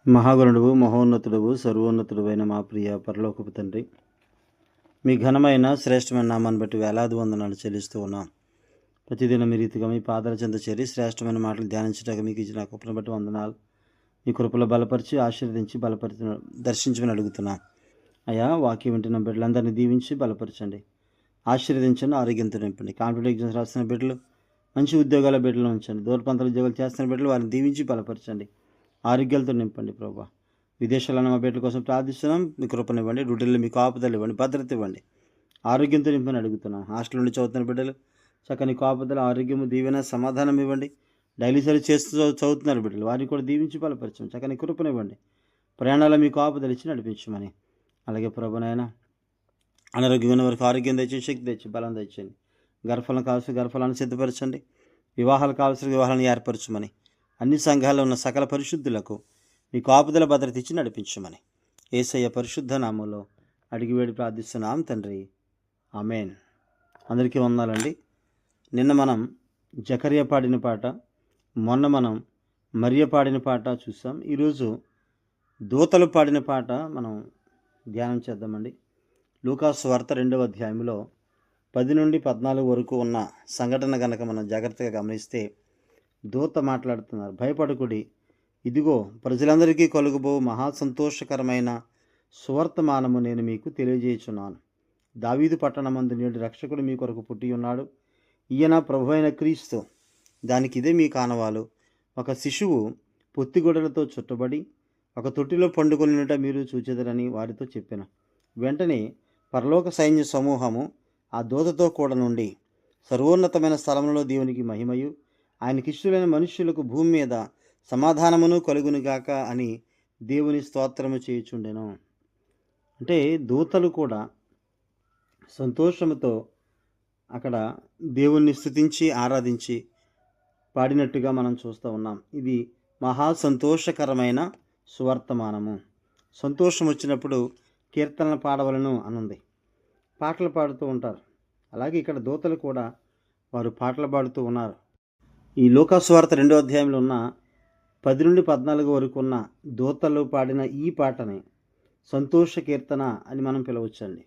మహాగణుడువు మహోన్నతుడువు సర్వోన్నతుడువైన మా ప్రియ పరలోకపు తండ్రి, మీ ఘనమైన శ్రేష్టమైన నామాన్ని బట్టి వేలాది వందనాలు చెల్లిస్తూ ఉన్నాం. ప్రతిదినం మీ రీతిగా మీ పాదాల చెంత చేరి శ్రేష్టమైన మాటలు ధ్యానించడానికి మీకు ఇచ్చిన కృపను బట్టి వందనాలు. మీ కృపలో బలపరిచి ఆశీర్వదించి దర్శించమని అడుగుతున్నాం. అయ్యా, వాక్యం వింటున్న బిడ్డలందరినీ దీవించి బలపరచండి, ఆశీర్వదించండి, ఆరోగ్యంతో నింపండి. కాంపిటేటివ్ ఎగ్జామ్స్ రాసిన బిడ్డలు, మంచి ఉద్యోగాల బిడ్డలు ఉంచండి. దూర ప్రాంతాల ఉద్యోగాలు చేస్తున్న బిడ్డలు వారిని దీవించి బలపరచండి, ఆరోగ్యాలతో నింపండి. ప్రభా, విదేశాలను మా బిడ్డల కోసం ప్రార్థిస్తున్నాం. మీ కృపనివ్వండి, డ్యూటీల్లో మీకు ఆపదలు ఇవ్వండి, భద్రత ఇవ్వండి, ఆరోగ్యంతో నింపని అడుగుతున్నాం. హాస్టల్ నుండి చదువుతున్న బిడ్డలు చక్కని ఆపదలు, ఆరోగ్యము, దీవెన, సమాధానం ఇవ్వండి. డైలీ సర్వీస్ చేస్తూ చదువుతున్నారు బిడ్డలు, వారిని కూడా దీవించి బలపరచండి, చక్కని కృపనివ్వండి. ప్రయాణాల్లో మీకు ఆపదలు ఇచ్చి నడిపించమని. అలాగే ప్రభునైనా అనారోగ్యమైన వారికి ఆరోగ్యం తెచ్చి, శక్తి తెచ్చి, బలం తెచ్చండి. గర్భఫలం కావాల్సిన గర్భఫలాన్ని సిద్ధపరచండి. వివాహాలు కావాల్సిన వివాహాలను ఏర్పరచమని. అన్ని సంఘాల్లో ఉన్న సకల పరిశుద్ధులకు మీ కాపుదల భద్రత ఇచ్చి నడిపించమని యేసయ్య పరిశుద్ధ నామంలో అడిగి వేడి ప్రార్థిస్తున్నాం తండ్రి, ఆమేన్. అందరికీ వందనాలండి. నిన్న మనం జకర్యా పాడిన పాట, మొన్న మనం మరియ పాడిన పాట చూసాం. ఈరోజు దూతలు పాడిన పాట మనం ధ్యానం చేద్దామండి. లూకాసు సువార్త 2వ అధ్యాయంలో 10 నుండి 14 వరకు ఉన్న సంఘటన కనుక మనం జాగ్రత్తగా గమనిస్తే, దూత మాట్లాడుతున్నారు. భయపడకుడి, ఇదిగో ప్రజలందరికీ కలుగుబో మహా సంతోషకరమైన సువర్తమానము నేను మీకు తెలియజేయుచున్నాను. దావీదు పట్టణమందు నేడు రక్షకుడు మీ కొరకు పుట్టి ఉన్నాడు. ఈయన ప్రభు అయిన క్రీస్తు. దానికి ఇదే మీ కానవాలు. ఒక శిశువు పొత్తిగొడలతో చుట్టబడి ఒక తొట్టిలో పండుకొనిట మీరు చూచెదరని వారితో చెప్పాను. వెంటనే పరలోక సైన్య సమూహము ఆ దూతతో కూడా నుండి సర్వోన్నతమైన స్థలములలో దేవునికి మహిమయు, ఆయనకిష్టులైన మనుష్యులకు భూమి మీద సమాధానమును కలుగునుగాక అని దేవుని స్తోత్రము చేయుచుండెను. అంటే దూతలు కూడా సంతోషముతో అక్కడ దేవుణ్ణి స్తుతించి ఆరాధించి పాడినట్టుగా మనం చూస్తూ ఉన్నాం. ఇది మహా సంతోషకరమైన సువర్తమానము. సంతోషం వచ్చినప్పుడు కీర్తనలు పాడవలను అనుంది. పాటలు పాడుతూ ఉంటారు. అలాగే ఇక్కడ దూతలు కూడా వారు పాటలు పాడుతూ ఉన్నారు. ఈ లూకాసు సువార్త 2వ అధ్యాయంలో ఉన్న 10 నుండి 14 వరకు ఉన్న దూతలు పాడిన ఈ పాటని సంతోష కీర్తన అని మనం పిలవచ్చండి.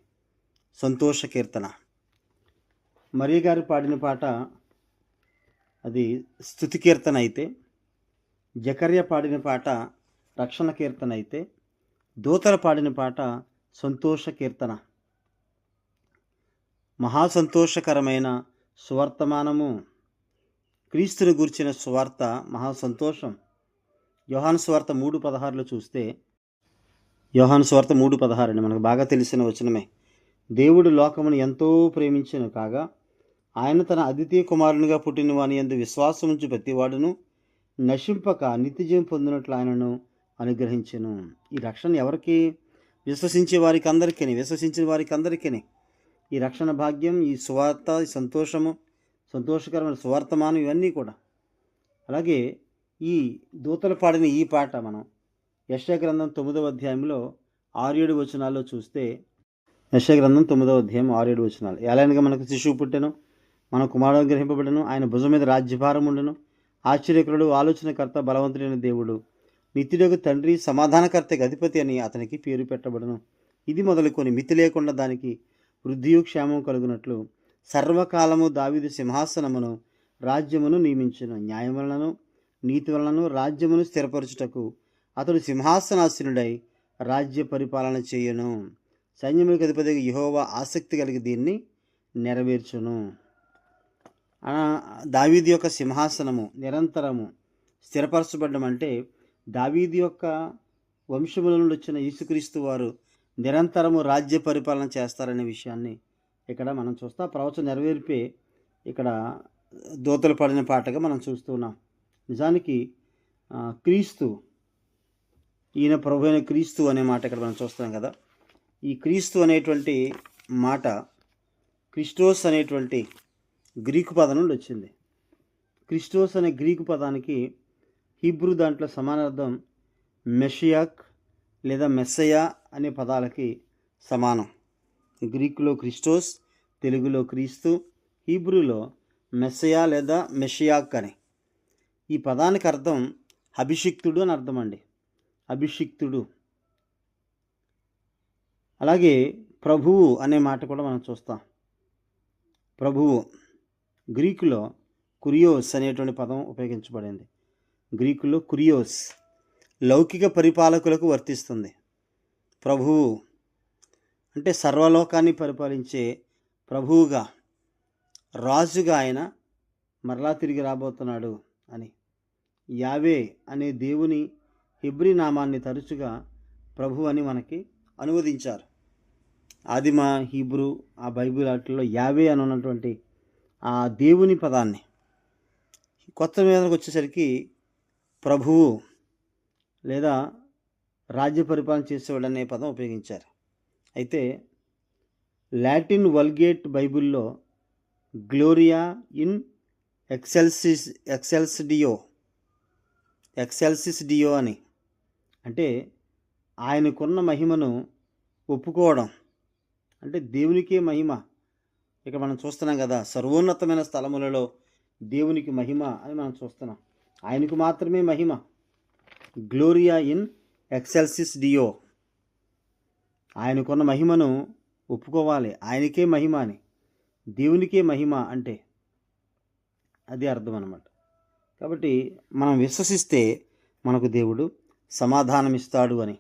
సంతోష కీర్తన. మరియ గారు పాడిన పాట అది స్తుతి కీర్తన అయితే, జకర్యా పాడిన పాట రక్షణ కీర్తన అయితే, దూతలు పాడిన పాట సంతోష కీర్తన. మహాసంతోషకరమైన సువర్తమానము, క్రీస్తుని గూర్చిన సువార్త మహా సంతోషం. యోహాను సువార్త 3:16 చూస్తే, యోహాను సువార్త 3:16 అని మనకు బాగా తెలిసిన వచనమే. దేవుడు లోకమును ఎంతో ప్రేమించెను కాగా ఆయన తన అద్వితీయ కుమారునిగా పుట్టిన వాని యందు విశ్వాసముంచి ప్రతివాడును నశింపక నిత్యజీవం పొందినట్లు ఆయనను అనుగ్రహించెను. ఈ రక్షణ ఎవరికి? విశ్వసించిన వారికి అందరికీ ఈ రక్షణ భాగ్యం, ఈ సువార్త, ఈ సంతోషము, సంతోషకరమైన సువార్తమానం ఇవన్నీ కూడా. అలాగే ఈ దూతలు పాడిన ఈ పాట మనం యెషయా గ్రంథం 9వ అధ్యాయంలో 6-7 వచనాల్లో చూస్తే, యెషయా గ్రంథం 9వ అధ్యాయం 6-7 వచనాలు. ఎలాగనగా మనకు శిశువు పుట్టెను, మన కుమారుడు గ్రహింపబడను, ఆయన భుజం మీద రాజ్యభారం ఉండెను, ఆశ్చర్యకరుడు, ఆలోచనకర్త, బలవంతుడైన దేవుడు, నిత్యుడగు తండ్రి, సమాధానకర్తకి అధిపతి అని అతనికి పేరు పెట్టబడను. ఇది మొదలుకొని మితి లేకుండా దానికి వృద్ధియు క్షేమం కలుగునట్లు సర్వకాలము దావీదు సింహాసనమును రాజ్యమును నియమించును. న్యాయం వలనను నీతి వలనను రాజ్యమును స్థిరపరచుటకు అతడు సింహాసనాసీనుడై రాజ్య పరిపాలన చేయను. సైన్యములకు అధిపతి యెహోవా ఆసక్తి కలిగి దీన్ని నెరవేర్చును. దావీదు యొక్క సింహాసనము నిరంతరము స్థిరపరచబడడం అంటే, దావీదు యొక్క వంశముల నుండి వచ్చిన యేసుక్రీస్తు వారు నిరంతరము రాజ్య పరిపాలన చేస్తారనే విషయాన్ని ఇక్కడ మనం చూస్తాం. ప్రవచనం నెరవేర్పే ఇక్కడ దూతలు పాడిన పాటగా మనం చూస్తున్నాం. నిజానికి క్రీస్తు, ఈయన ప్రభు అయిన క్రీస్తు అనే మాట ఇక్కడ మనం చూస్తున్నాం కదా. ఈ క్రీస్తు అనేటువంటి మాట క్రిస్టోస్ అనేటువంటి గ్రీకు పదం నుండి వచ్చింది. క్రిస్టోస్ అనే గ్రీకు పదానికి హీబ్రూ దాంట్లో సమానార్థం మెషియాక్ లేదా మెస్సయా అనే పదాలకి సమానం. గ్రీకులో క్రిస్టోస్, తెలుగులో క్రీస్తు, హీబ్రూలో మెస్సయా లేదా మెషియాక్ అని. ఈ పదానికి అర్థం అభిషిక్తుడు అని అర్థం అండి. అభిషిక్తుడు. అలాగే ప్రభువు అనే మాట కూడా మనం చూస్తాం. ప్రభువు గ్రీకులో కురియోస్ అనేటువంటి పదం ఉపయోగించబడింది. గ్రీకులో కురియోస్ లౌకిక పరిపాలకులకు వర్తిస్తుంది. ప్రభువు అంటే సర్వలోకాన్ని పరిపాలించే ప్రభువుగా, రాజుగా ఆయన మరలా తిరిగి రాబోతున్నాడు అని. యావే అనే దేవుని హెబ్రీ నామాన్ని తరచుగా ప్రభు అని మనకి అనువదించారు. ఆదిమ హీబ్రూ ఆ బైబిల్ వాటిల్లో యావే అని ఉన్నటువంటి ఆ దేవుని పదాన్ని కొత్త మీదకి వచ్చేసరికి ప్రభువు లేదా రాజ్య పరిపాలన చేసేవాడు అనే పదం ఉపయోగించారు. అయితే లాటిన్ వల్గేట్ బైబిల్లో గ్లోరియా ఇన్ ఎక్సెల్సిస్ డియో అని, అంటే ఆయనకున్న మహిమను ఒప్పుకోవడం, అంటే దేవునికే మహిమ. ఇక మనం చూస్తున్నాం కదా, సర్వోన్నతమైన స్థలములలో దేవునికి మహిమ అని మనం చూస్తున్నాం. ఆయనకు మాత్రమే మహిమ. గ్లోరియా ఇన్ ఎక్సెల్సిస్ డియో, ఆయనకున్న మహిమను ఒప్పుకోవాలి. ఆయనకే మహిమ అని, దేవునికే మహిమ అంటే అది అర్థం అన్నమాట. కాబట్టి మనం విశ్వసిస్తే మనకు దేవుడు సమాధానం ఇస్తాడు అని.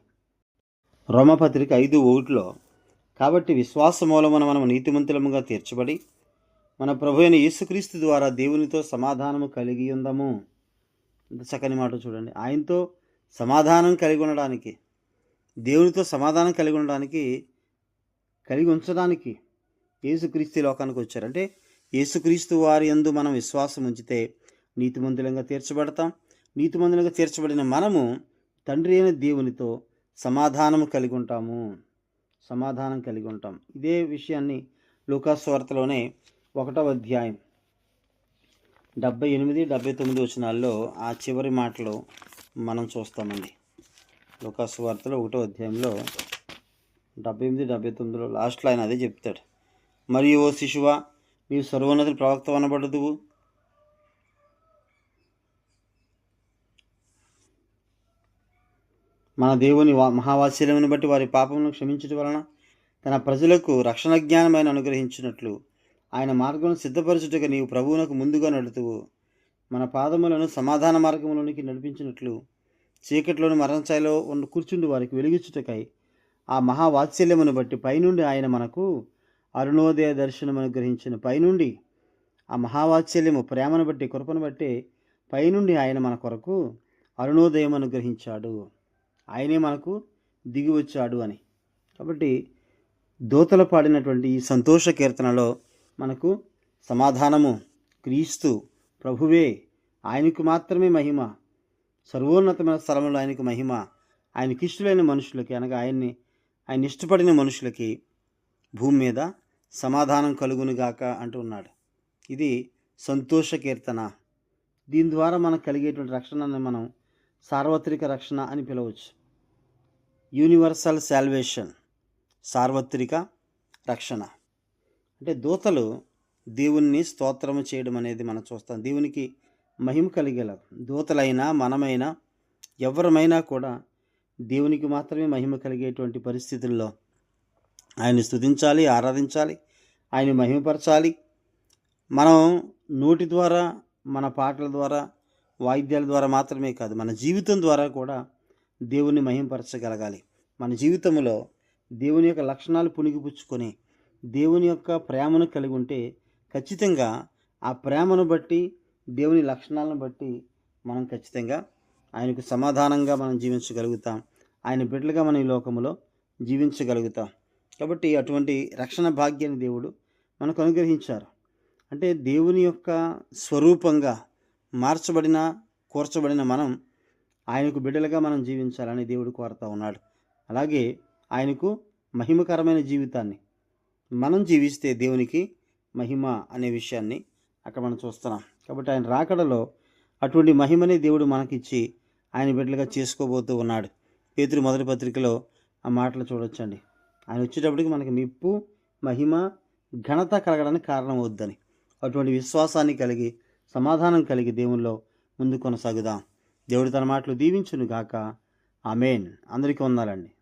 రోమపత్రిక 5:1 కాబట్టి విశ్వాస మూలమున మనం నీతిమంతులముగా తీర్చబడి మన ప్రభు అయిన యేసుక్రీస్తు ద్వారా దేవునితో సమాధానము కలిగి ఉందాము. ఇంత చక్కని మాట చూడండి. ఆయనతో సమాధానం కలిగి ఉండడానికి, దేవునితో సమాధానం కలిగి ఉంచడానికి యేసుక్రీస్తు లోకానికి వచ్చారు. అంటే యేసుక్రీస్తు వారి యందు మనం విశ్వాసం ఉంచితే నీతిమంతులంగా తీర్చబడతాం. నీతిమంతులుగా తీర్చబడిన మనము తండ్రి అయిన దేవునితో సమాధానం కలిగి ఉంటాం. ఇదే విషయాన్ని లూకాసు సువార్తలోనే 1వ అధ్యాయం 78-79 వచనాల్లో ఆ చివరి మాటలు మనం చూస్తామండి. లూకాసు సువార్తలో 1వ అధ్యాయంలో 78-79 లాస్ట్లో ఆయన అదే చెప్తాడు. మరియు ఓ శిశువా, నీవు సర్వోన్నతుని ప్రవక్త అనబడదువు. మన దేవుని మహావాత్సల్యమును బట్టి వారి పాపములను క్షమించడం వలన తన ప్రజలకు రక్షణ జ్ఞానమైన అనుగ్రహించినట్లు ఆయన మార్గమును సిద్ధపరచుటకు నీవు ప్రభువునకు ముందుగా నడుతువు. మన పాదములను సమాధాన మార్గములోనికి నడిపించినట్లు చీకట్లోని మరణఛాయలో కూర్చుండి వారికి వెలిగించుటకై ఆ మహావాత్సల్యమును బట్టి పైనుండి ఆయన మనకు అరుణోదయ దర్శనం అనుగ్రహించిన. పైనుండి ఆ మహావాత్సల్యము, ప్రేమను బట్టి, కృపను బట్టి పైనుండి ఆయన మన కొరకు అరుణోదయం అనుగ్రహించాడు. ఆయనే మనకు దిగి వచ్చాడు అని. కాబట్టి దూతలు పాడినటువంటి ఈ సంతోష కీర్తనలో మనకు సమాధానము క్రీస్తు ప్రభువే, ఆయనకు మాత్రమే మహిమ, సర్వోన్నతమైన స్థలంలో ఆయనకు మహిమ, ఆయనకి ఇష్టమైన మనుషులకి, అనగా ఆయన ఇష్టపడిన మనుషులకి భూమి మీద సమాధానం కలుగునుగాక అంటున్నాడు. ఇది సంతోష కీర్తన. దీని ద్వారా మనకు కలిగేటువంటి రక్షణని మనం సార్వత్రిక రక్షణ అని పిలవచ్చు. యూనివర్సల్ సాల్వేషన్, సార్వత్రిక రక్షణ. అంటే దూతలు దేవుణ్ణి స్తోత్రము చేయడం అనేది మనం చూస్తాం. దేవునికి మహిమ కలిగేలా దూతలైనా మనమైనా ఎవరమైనా కూడా దేవునికి మాత్రమే మహిమ కలిగేటువంటి పరిస్థితుల్లో ఆయన్ని స్తుతించాలి, ఆరాధించాలి, ఆయన మహిమపరచాలి. మనం నోటి ద్వారా, మన పాటల ద్వారా, వాయిద్యాల ద్వారా మాత్రమే కాదు, మన జీవితం ద్వారా కూడా దేవుని మహిమపరచగలగాలి. మన జీవితంలో దేవుని యొక్క లక్షణాలు పుణిగిపుచ్చుకొని దేవుని యొక్క ప్రేమను కలిగి ఉంటే ఖచ్చితంగా ఆ ప్రేమను బట్టి, దేవుని లక్షణాలను బట్టి మనం ఖచ్చితంగా ఆయనకు సమాధానంగా మనం జీవించగలుగుతాం. ఆయన బిడ్డలుగా మనం ఈ లోకంలో జీవించగలుగుతాం. కాబట్టి అటువంటి రక్షణ భాగ్యాన్ని దేవుడు మనకు అనుగ్రహించారు. అంటే దేవుని యొక్క స్వరూపంగా కూర్చబడిన మనం ఆయనకు బిడ్డలుగా మనం జీవించాలని దేవుడు కోరుతూ ఉన్నాడు. అలాగే ఆయనకు మహిమకరమైన జీవితాన్ని మనం జీవిస్తే దేవునికి మహిమ అనే విషయాన్ని అక్కడ మనం చూస్తున్నాం. కాబట్టి ఆయన రాకడలో అటువంటి మహిమని దేవుడు మనకిచ్చి ఆయన బిడ్డలుగా చేసుకోబోతూ ఉన్నాడు. పేతురు మొదటి పత్రికలో ఆ మాటలు చూడొచ్చండి. ఆయన వచ్చేటప్పటికి మనకి మెప్పు, మహిమ, ఘనత కలగడానికి కారణం అవుద్దని. అటువంటి విశ్వాసాన్ని కలిగి, సమాధానం కలిగి దేవుల్లో ముందు కొనసాగుదాం. దేవుడు తన మాటలు దీవించును గాక. ఆమేన్. అందరికీ వందనాలండి.